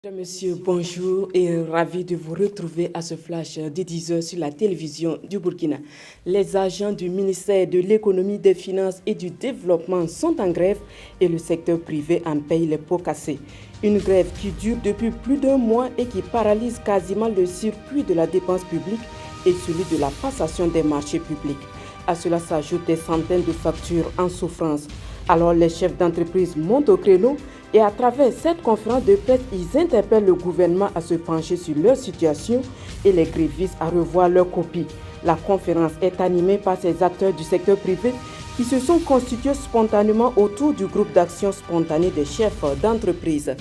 Monsieur, bonjour et ravi de vous retrouver à ce flash de 10 heures sur la télévision du Burkina. Les agents du ministère de l'économie, des finances et du développement sont en grève et le secteur privé en paye les pots cassés. Une grève qui dure depuis plus d'un mois et qui paralyse quasiment le circuit de la dépense publique et celui de la passation des marchés publics. À cela s'ajoutent des centaines de factures en souffrance. Alors les chefs d'entreprise montent au créneau et à travers cette conférence de presse, ils interpellent le gouvernement à se pencher sur leur situation et les grévistes à revoir leurs copies. La conférence est animée par ces acteurs du secteur privé qui se sont constitués spontanément autour du groupe d'action spontanée des chefs d'entreprise.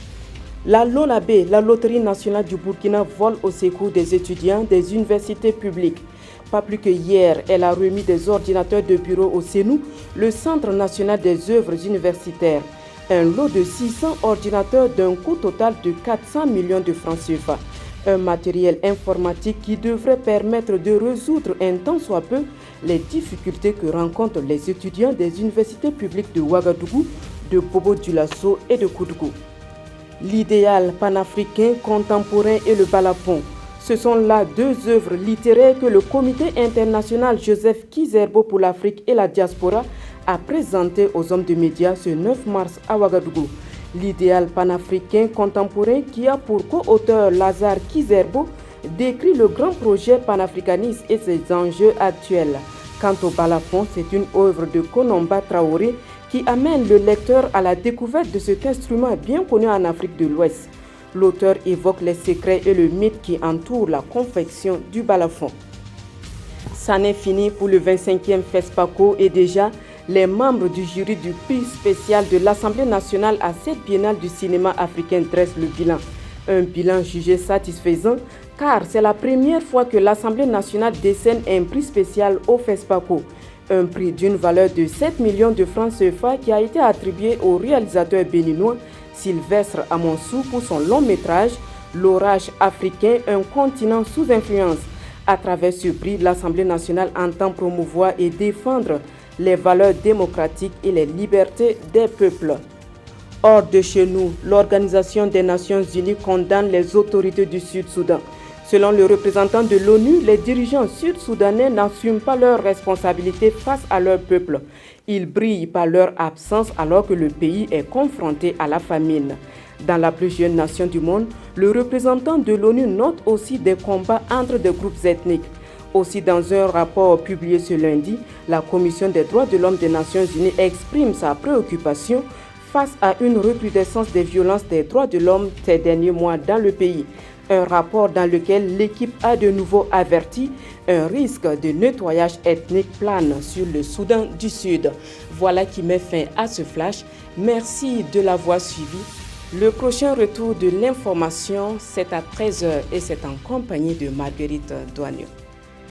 La LONABé, la Loterie nationale du Burkina, vole au secours des étudiants des universités publiques. Pas plus que hier, elle a remis des ordinateurs de bureau au CENU, le Centre national des œuvres universitaires. Un lot de 600 ordinateurs d'un coût total de 400 millions de francs CFA. Un matériel informatique qui devrait permettre de résoudre un tant soit peu les difficultés que rencontrent les étudiants des universités publiques de Ouagadougou, de Bobo-Dioulasso et de Koudougou. L'idéal panafricain contemporain et le balafon. Ce sont là deux œuvres littéraires que le Comité international Joseph Kizerbo pour l'Afrique et la diaspora a présentées aux hommes de médias ce 9 mars à Ouagadougou. L'idéal panafricain contemporain qui a pour co-auteur Lazare Kizerbo décrit le grand projet panafricaniste et ses enjeux actuels. Quant au balafon, c'est une œuvre de Konomba Traoré qui amène le lecteur à la découverte de cet instrument bien connu en Afrique de l'Ouest. L'auteur évoque les secrets et le mythe qui entourent la confection du balafon. Ça n'est fini pour le 25e FESPACO et déjà, les membres du jury du prix spécial de l'Assemblée nationale à cette biennale du cinéma africain dressent le bilan. Un bilan jugé satisfaisant car c'est la première fois que l'Assemblée nationale décerne un prix spécial au FESPACO. Un prix d'une valeur de 7 millions de francs CFA qui a été attribué au réalisateur béninois Sylvestre Amonsou pour son long métrage « L'orage africain, un continent sous influence ». À travers ce prix, l'Assemblée nationale entend promouvoir et défendre les valeurs démocratiques et les libertés des peuples. Hors de chez nous, l'Organisation des Nations Unies condamne les autorités du Sud-Soudan. Selon le représentant de l'ONU, les dirigeants sud-soudanais n'assument pas leurs responsabilités face à leur peuple. Ils brillent par leur absence alors que le pays est confronté à la famine. Dans la plus jeune nation du monde, le représentant de l'ONU note aussi des combats entre des groupes ethniques. Aussi, dans un rapport publié ce lundi, la Commission des droits de l'homme des Nations Unies exprime sa préoccupation face à une recrudescence des violences des droits de l'homme ces derniers mois dans le pays. Un rapport dans lequel l'équipe a de nouveau averti un risque de nettoyage ethnique plane sur le Soudan du Sud. Voilà qui met fin à ce flash. Merci de l'avoir suivi. Le prochain retour de l'information, c'est à 13h et c'est en compagnie de Marguerite Douanieux.